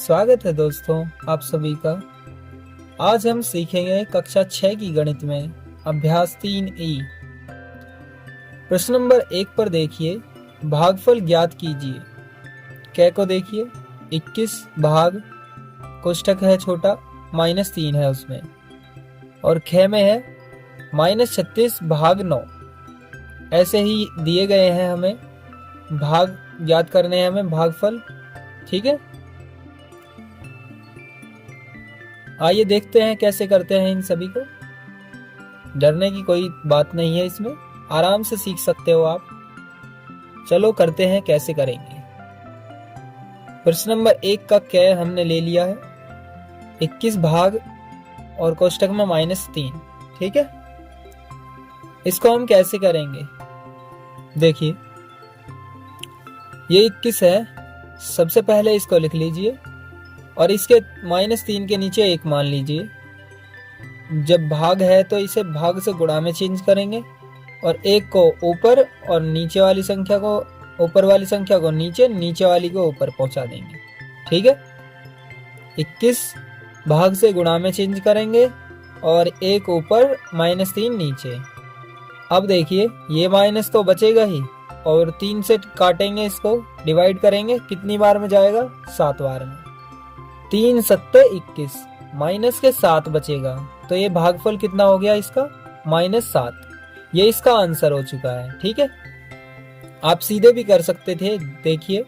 स्वागत है दोस्तों आप सभी का। आज हम सीखेंगे कक्षा 6 की गणित में अभ्यास 3E। प्रश्न नंबर 1 पर देखिए, भागफल ज्ञात कीजिए। क को देखिए, 21 भाग कोष्ठक है छोटा -3 है उसमें, और ख में है -36 भाग 9। ऐसे ही दिए गए हैं, हमें भाग ज्ञात करने हैं, हमें भागफल। ठीक है, आइए देखते हैं कैसे करते हैं इन सभी को। डरने की कोई बात नहीं है, इसमें आराम से सीख सकते हो आप। चलो करते हैं कैसे करेंगे। प्रश्न नंबर 1 का क हमने ले लिया है, 21 भाग और कोष्ठक में -3। ठीक है, इसको हम कैसे करेंगे। देखिए, ये 21 है, सबसे पहले इसको लिख लीजिए और इसके -3 के नीचे 1 मान लीजिए। जब भाग है तो इसे भाग से गुणा में चेंज करेंगे और 1 को ऊपर और नीचे वाली संख्या को ऊपर वाली संख्या को नीचे, नीचे वाली को ऊपर पहुंचा देंगे। ठीक है, 21 भाग से गुणा में चेंज करेंगे और 1 ऊपर -3 नीचे। अब देखिए, ये माइनस तो बचेगा ही और 3 से काटेंगे, इसको डिवाइड करेंगे, कितनी बार में जाएगा, 7 बार में। 3 सत्ते 21, माइनस के 7 बचेगा, तो ये भागफल कितना हो गया इसका, -7। ये इसका आंसर हो चुका है। ठीक है, आप सीधे भी कर सकते थे। देखिए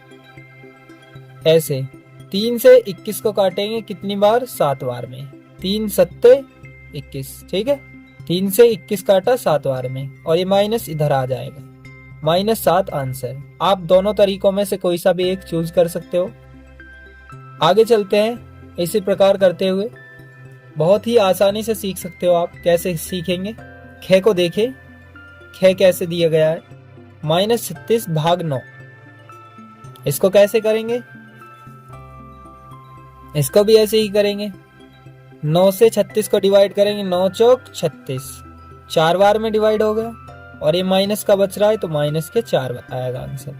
ऐसे 3 से 21 को काटेंगे कितनी बार, 7 बार में। 3 सत्ते 21। ठीक है, 3 से 21 काटा 7 बार में और ये माइनस इधर आ जाएगा, -7 आंसर। आप दोनों तरीकों में से कोई सा भी एक चूज कर सकते हो। आगे चलते हैं, इसी प्रकार करते हुए बहुत ही आसानी से सीख सकते हो आप। कैसे सीखेंगे, ख को देखें, ख कैसे दिया गया है, -36 भाग 9। इसको कैसे करेंगे, इसको भी ऐसे ही करेंगे। 9 से 36 को डिवाइड करेंगे, 9 चौक 36, 4 बार में डिवाइड हो गया और ये माइनस का बच रहा है तो माइनस के 4 आएगा आंसर।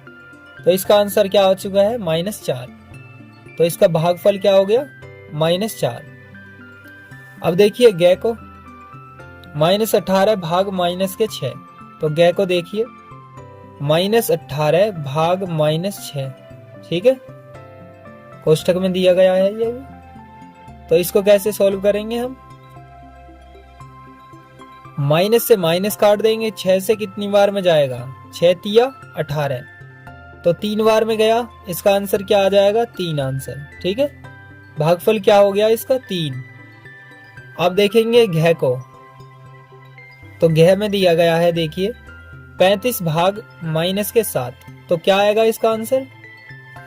तो इसका आंसर क्या हो चुका है, -4। तो इसका भागफल क्या हो गया, -4। अब देखिए ग को, -18 भाग -6। तो ग को देखिए, -18 भाग -6। ठीक है, कोष्ठक में दिया गया है ये भी। तो इसको कैसे सॉल्व करेंगे हम, माइनस से माइनस काट देंगे। 6 से कितनी बार में जाएगा, 6 तिया 18, तो 3 बार में गया। इसका आंसर क्या आ जाएगा, 3 आंसर। ठीक है, भागफल क्या हो गया इसका, 3। अब देखेंगे घ को, तो घ में दिया गया है, देखिए 35 भाग -7। तो क्या आएगा इसका आंसर,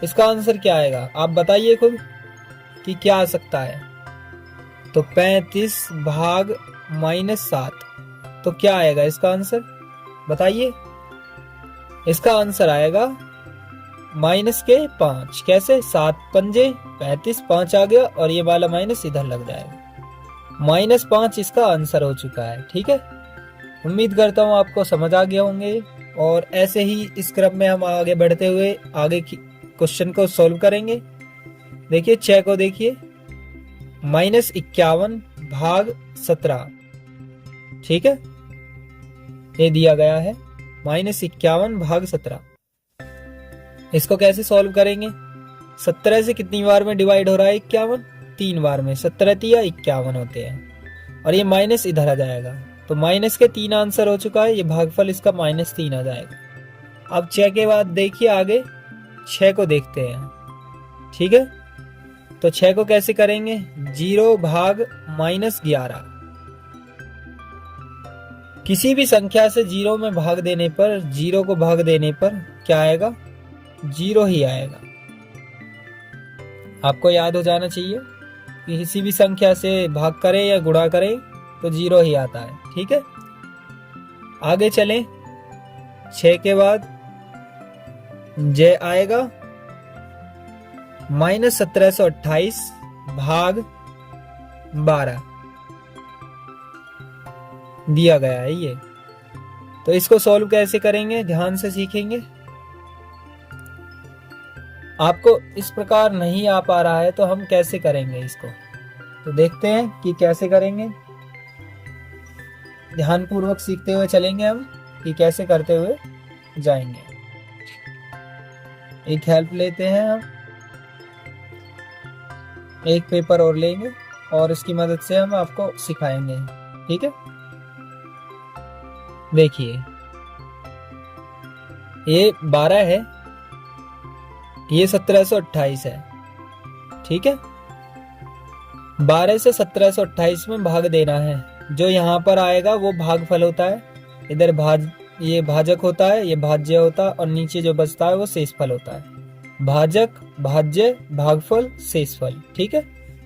इसका आंसर क्या आएगा, आप बताइए खुद कि क्या आ सकता है। तो 35 भाग -7, तो क्या आएगा इसका आंसर, बताइए। इसका आंसर आएगा -5। कैसे, 7 पंजे 35, 5 आ गया और ये वाला माइनस इधर लग जाएगा, -5 इसका आंसर हो चुका है। ठीक है, उम्मीद करता हूँ आपको समझ आ गया होंगे। और ऐसे ही इस क्रम में हम आगे बढ़ते हुए आगे की क्वेश्चन को सॉल्व करेंगे। देखिए 6 को देखिए, -51 भाग 17। ठीक है, ये दिया गया है -51 भाग 17। इसको कैसे सॉल्व करेंगे, 17 से कितनी बार में डिवाइड हो रहा है, 51, 3 बार में। 17 तिया 51 होते हैं और ये माइनस इधर आ जाएगा, तो माइनस के 3 आंसर हो चुका है। ये भागफल इसका -3 आ जाएगा। अब 6 के बाद देखिए आगे 6 को देखते हैं। ठीक है, तो 6 को कैसे करेंगे, 0 भाग -11। किसी भी संख्या से 0 में भाग देने पर, 0 को भाग देने पर क्या आएगा, 0 ही आएगा। आपको याद हो जाना चाहिए कि किसी भी संख्या से भाग करें या गुणा करें तो 0 ही आता है। ठीक है, आगे चलें। 6 के बाद j आएगा -1728 भाग 12 दिया गया है ये। तो इसको सॉल्व कैसे करेंगे, ध्यान से सीखेंगे। आपको इस प्रकार नहीं आ पा रहा है तो हम कैसे करेंगे इसको, तो देखते हैं कि कैसे करेंगे। ध्यानपूर्वक सीखते हुए चलेंगे हम कि कैसे करते हुए जाएंगे। एक हेल्प लेते हैं हम, एक पेपर और लेंगे और इसकी मदद से हम आपको सिखाएंगे। ठीक है, देखिए ये 12 है, ये 1728 है। ठीक है, 12 से 1728 में भाग देना है। जो यहाँ पर आएगा वो भागफल होता है, इधर ये भाजक होता है, ये भाज्य होता है, और नीचे जो बचता है वो शेषफल होता है। भाजक, भाज्य, भागफल, शेषफल। ठीक है,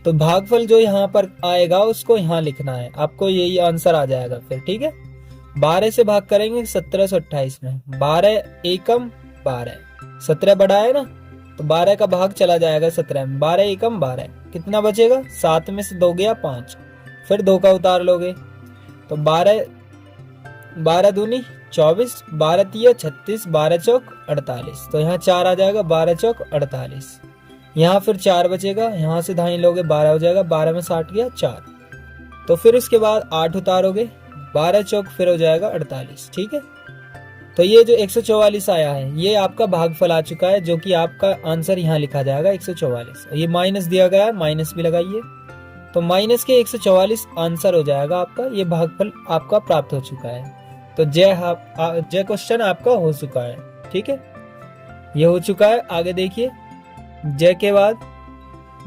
तो भागफल जो यहाँ पर आएगा उसको यहाँ लिखना है, आपको यही आंसर आ जाएगा फिर। ठीक है, 12 से भाग करेंगे 1728 में, 12 एकम 12, 17 बड़ा है ना, तो 12 का भाग चला जाएगा 17 में, 12 एकम 12, कितना बचेगा, 7 में से 2 गया 5, फिर 2 का उतार लोगे तो 12 दूनी 24, 12 तिया 36, 12 चौक 48, तो यहाँ 4 आ जाएगा, 12 चौक 48। यहाँ फिर 4 बचेगा, यहाँ से धाई लोगे 12 हो जाएगा, 12 में 60 गया 4, तो फिर उसके बाद 8 उतारोगे, 12 चौक फिर हो जाएगा 48। ठीक है, तो ये जो 144 आया है ये आपका भागफल आ चुका है, जो कि आपका आंसर यहाँ लिखा जाएगा 144। ये माइनस दिया गया है, माइनस भी लगाइए, तो माइनस के 144 आंसर हो जाएगा आपका, ये भागफल आपका प्राप्त हो चुका है। तो जय क्वेश्चन आपका हो चुका है। ठीक है, ये हो चुका है। आगे देखिए, जय के बाद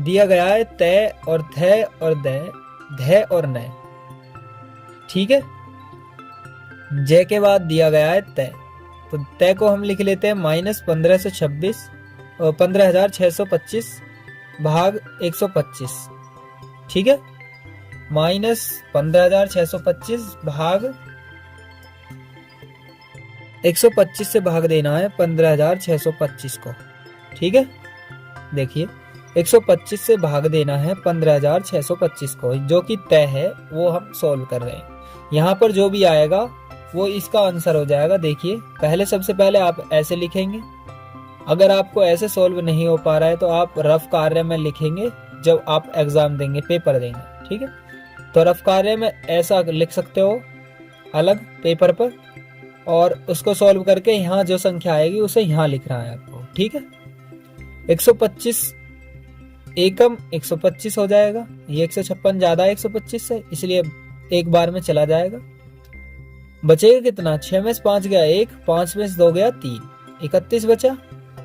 दिया गया है तय और थ और दय, ध और नय। ठीक है, जय के बाद दिया गया है तय, तो तय को हम लिख लेते हैं -1526 और 15,625 भाग 125। ठीक है, -15,625 भाग 125 से भाग देना है 15,625 को। ठीक है, देखिए 125 से भाग देना है 15,625 को, जो कि तय है वो हम सोल्व कर रहे हैं। यहाँ पर जो भी आएगा वो इसका आंसर हो जाएगा। देखिए पहले, सबसे पहले आप ऐसे लिखेंगे, अगर आपको ऐसे सोल्व नहीं हो पा रहा है तो आप रफ कार्य में लिखेंगे जब आप एग्जाम देंगे, पेपर देंगे। ठीक है, तो रफ कार्य में ऐसा लिख सकते हो अलग पेपर पर, और उसको सॉल्व करके यहाँ जो संख्या आएगी उसे यहाँ लिखना है आपको। ठीक है, 125 एकम 125 हो जाएगा, ये 156 ज्यादा है 125 से, इसलिए एक बार में चला जाएगा। बचेगा कितना, 6 में से 5 गया 1, 5 में से 2 गया 3, 31 बचा,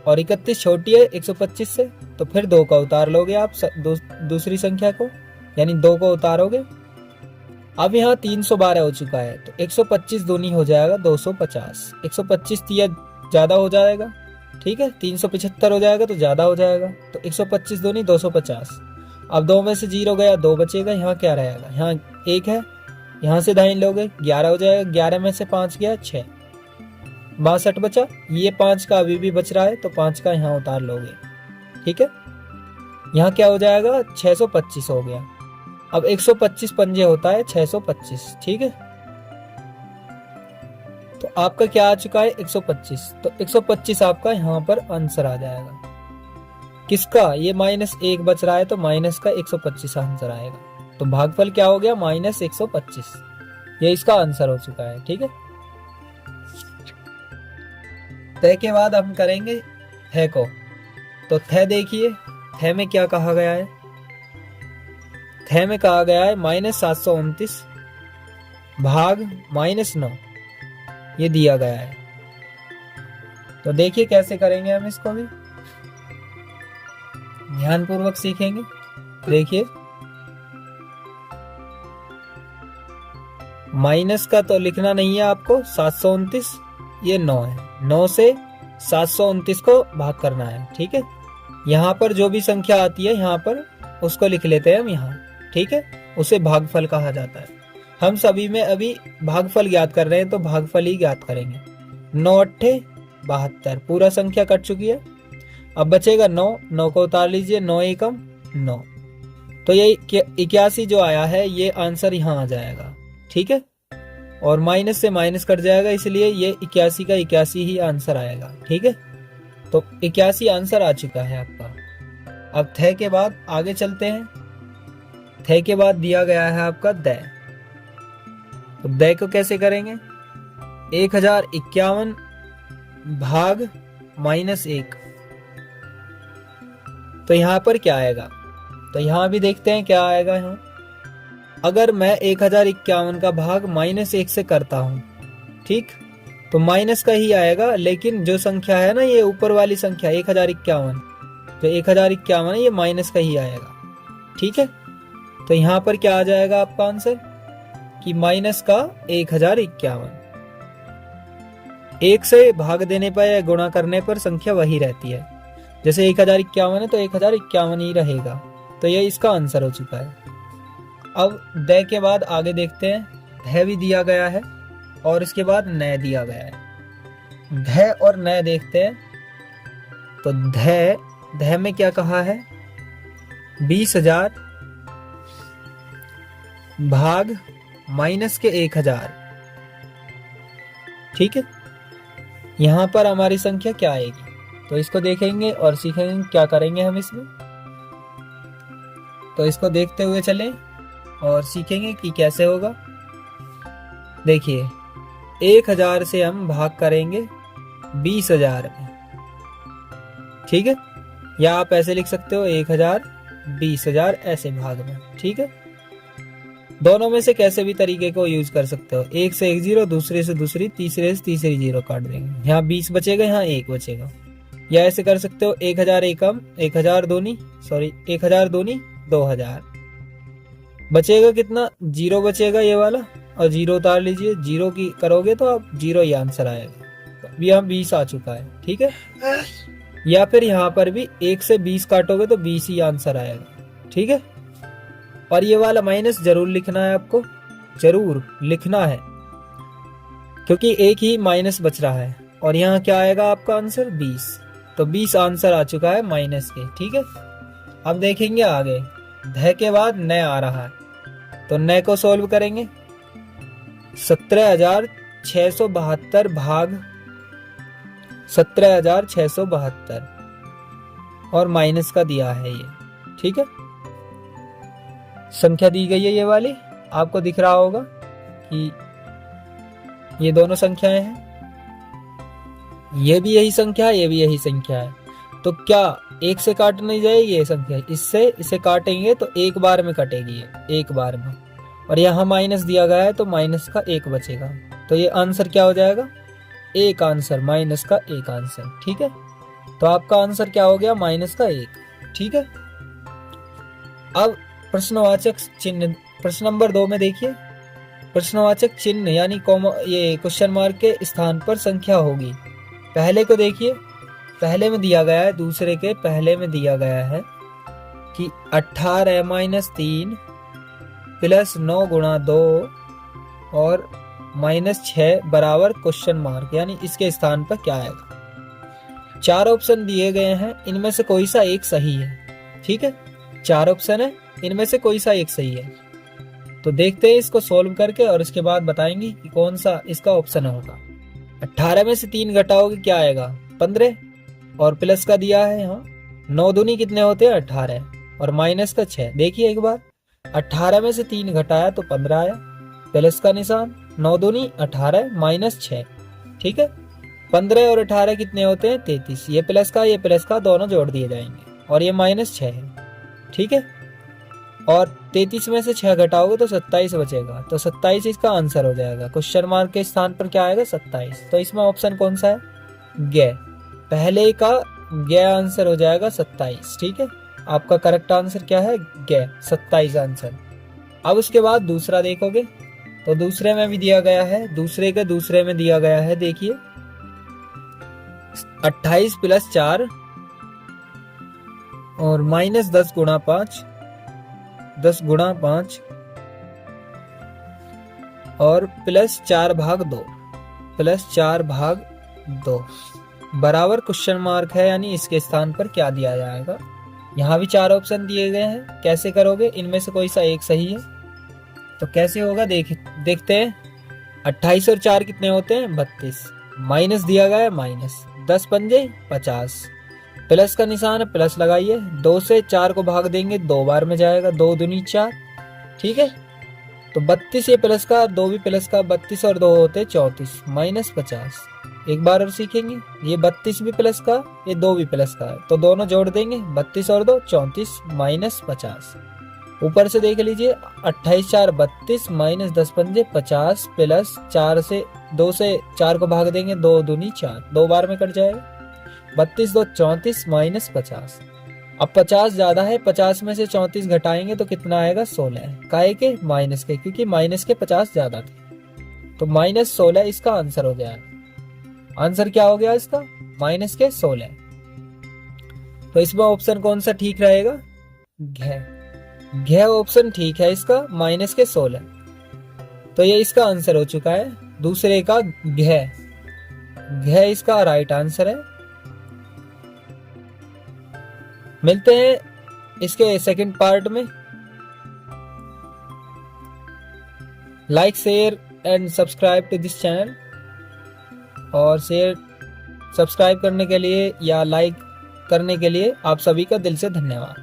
और 31 छोटी है 125 से, तो फिर 2 का उतार लोगे आप दूसरी संख्या को, यानी 2 को उतारोगे। अब यहाँ 312 हो चुका है, तो 125 दूनी हो जाएगा 250, 125 तिया ज्यादा हो जाएगा। ठीक है, 375 हो जाएगा तो ज्यादा हो जाएगा, तो 125 दूनी 250। अब 2 में से 0 गया, 2 बचेगा, यहाँ क्या रहेगा, यहाँ 1 है, यहाँ से दाइन लोगे 11 हो जाएगा, 11 में से 5 गया 6, 62 बचा, ये 5 का अभी भी बच रहा है तो 5 का यहाँ उतार लोगे। ठीक है, यहाँ क्या हो जाएगा, 625 हो गया। अब 125 पंजे होता है 625। ठीक है, तो आपका क्या आ चुका है 125, तो 125 आपका यहाँ पर आंसर आ जाएगा। किसका, ये -1 बच रहा है तो माइनस का 125 आंसर आएगा, तो भागफल क्या हो गया -125, ये इसका आंसर हो चुका है। ठीक है, तय के बाद हम करेंगे थ को, तो थ देखिए, थ में क्या कहा गया है, थ में कहा गया है -729 भाग -9, ये दिया गया है। तो देखिए कैसे करेंगे हम इसको भी, ध्यानपूर्वक सीखेंगे। देखिए माइनस का तो लिखना नहीं है आपको, 729 ये 9 है, 9 से 729 को भाग करना है। ठीक है, यहाँ पर जो भी संख्या आती है यहाँ पर उसको लिख लेते हैं हम यहाँ। ठीक है, उसे भागफल कहा जाता है। हम सभी में अभी भागफल ज्ञात कर रहे हैं तो भागफल ही ज्ञात करेंगे। 9 अट्ठे 72, पूरा संख्या कट चुकी है। अब बचेगा 9, 9 को उतार लीजिए, 9 एकम 9, तो ये 81 जो आया है ये आंसर यहाँ आ जाएगा। ठीक है, और माइनस से माइनस कट जाएगा, इसलिए ये 81 का 81 ही आंसर आएगा। ठीक है, तो 81 आंसर आ चुका है आपका। अब थे के बाद आगे चलते हैं। थे के बाद दिया गया है आपका दै। तो दै को कैसे करेंगे? 1051 भाग -1। तो यहाँ पर क्या आएगा? तो यहाँ भी देखते हैं क्या आएगा। यहाँ अगर मैं 1051 का भाग -1 से करता हूँ, ठीक, तो माइनस का ही आएगा। लेकिन जो संख्या है ना, ये ऊपर वाली संख्या 1051, तो 1051 है, ये माइनस का ही आएगा। ठीक है, तो यहाँ पर क्या आ जाएगा आपका आंसर कि माइनस का 1051। एक से भाग देने पर या गुणा करने पर संख्या वही रहती है। जैसे 1051 है तो 1051 ही रहेगा। तो ये इसका आंसर हो चुका है। अब दै के बाद आगे देखते हैं। धै भी दिया गया है और इसके बाद नै दिया गया है। धै और नै देखते हैं। तो धै में क्या कहा है? 20,000 भाग माइनस के 1,000। ठीक है, यहां पर हमारी संख्या क्या आएगी? तो इसको देखेंगे और सीखेंगे क्या करेंगे हम इसमें। तो इसको देखते हुए चलें और सीखेंगे कि कैसे होगा। देखिए, 1,000 से हम भाग करेंगे 20,000 में। ठीक है, या आप ऐसे लिख सकते हो 1,000 20,000 ऐसे भाग में। ठीक है, दोनों में से कैसे भी तरीके को यूज कर सकते हो। एक से एक जीरो, दूसरे से दूसरी, तीसरे से तीसरी जीरो काट देंगे। यहाँ 20 बचेगा, यहाँ 1 बचेगा। या ऐसे कर सकते हो 1,000 एकम, 1,000 दूनी, 2,000 बचेगा कितना? 0 बचेगा ये वाला, और 0 उतार लीजिए। 0 की करोगे तो आप 0 ही आंसर आएगा। तो अभी यहाँ 20 आ चुका है। ठीक है, या फिर यहाँ पर भी 1 से 20 काटोगे तो 20 ही आंसर आएगा। ठीक है, और ये वाला माइनस जरूर लिखना है, आपको जरूर लिखना है, क्योंकि एक ही माइनस बच रहा है। और यहाँ क्या आएगा आपका आंसर? 20। तो 20 आंसर आ चुका है माइनस के। ठीक है, अब देखेंगे आगे। धै के बाद नै आ रहा है, तो नै को सोल्व करेंगे। 17,672 भाग 17,672 और माइनस का दिया है ये। ठीक है, संख्या दी गई है ये वाली, आपको दिख रहा होगा कि ये दोनों संख्याएं हैं। ये भी यही संख्या है, ये भी यही संख्या है। तो क्या एक से काट नहीं जाएगी ये संख्या? इससे इसे काटेंगे तो एक बार में कटेगी ये, एक बार में। और यहाँ माइनस दिया गया है तो माइनस का 1 बचेगा। तो ये आंसर क्या हो जाएगा? एक आंसर, माइनस का 1 आंसर। ठीक है, तो आपका आंसर क्या हो गया? माइनस का 1। ठीक है, अब प्रश्नवाचक चिन्ह, प्रश्न नंबर 2 में देखिए। प्रश्नवाचक चिन्ह यानी ये क्वेश्चन मार्क के स्थान पर संख्या होगी। पहले को देखिए, पहले में दिया गया है, दूसरे के पहले में दिया गया है कि 18-3 प्लस 9 गुणा 2 और -6 बराबर क्वेश्चन मार्क, यानी इसके स्थान पर क्या आएगा। 4 ऑप्शन दिए गए हैं, इनमें से कोई सा एक सही है। ठीक है, 4 ऑप्शन है, इनमें से कोई सा एक सही है। तो देखते हैं इसको सोल्व करके और उसके बाद बताएंगे कि कौन सा इसका ऑप्शन होगा। 18 में से 3 घटाओगे क्या आएगा? 15, और प्लस का दिया है यहाँ 9 दूनी कितने होते हैं? 18, और माइनस का 6। देखिए एक बार, 18 में से 3 घटाया तो 15 आया, प्लस का निशान, 9 दूनी 18 माइनस 6। ठीक है, 15 और 18 कितने होते हैं? 33। ये प्लस का दोनों जोड़ दिए जाएंगे और ये -6 है। ठीक है, और 33 में से 6 घटाओगे तो 27 बचेगा। तो 27 इसका आंसर हो जाएगा। क्वेश्चन मार्क के स्थान पर क्या आएगा? 27। तो इसमें ऑप्शन कौन सा है? गे। पहले का गे आंसर हो जाएगा 27। ठीक है, आपका करेक्ट आंसर क्या है? गे, 27 आंसर। अब उसके बाद दूसरा देखोगे तो दूसरे में भी दिया गया है, दूसरे के दूसरे में दिया गया है। देखिए 28 + 4 और -10 गुणा 5, 10 गुणा 5 और +4 भाग 2, +4 भाग 2 बराबर क्वेश्चन मार्क है, यानी इसके स्थान पर क्या दिया जाएगा। यहाँ भी 4 ऑप्शन दिए गए हैं। कैसे करोगे? इनमें से कोई सा एक सही है। तो कैसे होगा देखते हैं। 28 और 4 कितने होते हैं? 32। माइनस दिया गया है, माइनस 10 पंजे 50, प्लस का निशान है, प्लस लगाइए। 2 से 4 को भाग देंगे 2 बार में जाएगा, 2 दूनी 4, ठीक है। तो 32 ये प्लस का, 2 भी प्लस का, 32 और 2 होते 34 माइनस 50। एक बार और सीखेंगे, ये 32 भी प्लस का, ये 2 भी प्लस का है, तो दोनों जोड़ देंगे, 32 और 2 34 माइनस 50। ऊपर से देख लीजिए, 28 4 32 माइनस 10 पंजे 50 प्लस 4 से 2 से 4 को भाग देंगे, 2 दूनी 4, 2 बार में कट जाएगा, 32 2 34 माइनस 50। अब 50 ज्यादा है, 50 में से 34 घटाएंगे तो कितना आएगा 16, काहे के माइनस के, क्योंकि माइनस के 50 ज्यादा थे, तो माइनस 16 इसका आंसर हो गया। आंसर क्या हो गया इसका, माइनस के 16। तो इसमें ऑप्शन कौन सा ठीक रहेगा, घ ऑप्शन ठीक है इसका, माइनस के 16। तो ये इसका आंसर हो चुका है, दूसरे का घ इसका राइट आंसर है। मिलते हैं इसके सेकंड पार्ट में। Like share and subscribe to this channel, और शेयर सब्सक्राइब करने के लिए या लाइक करने के लिए आप सभी का दिल से धन्यवाद।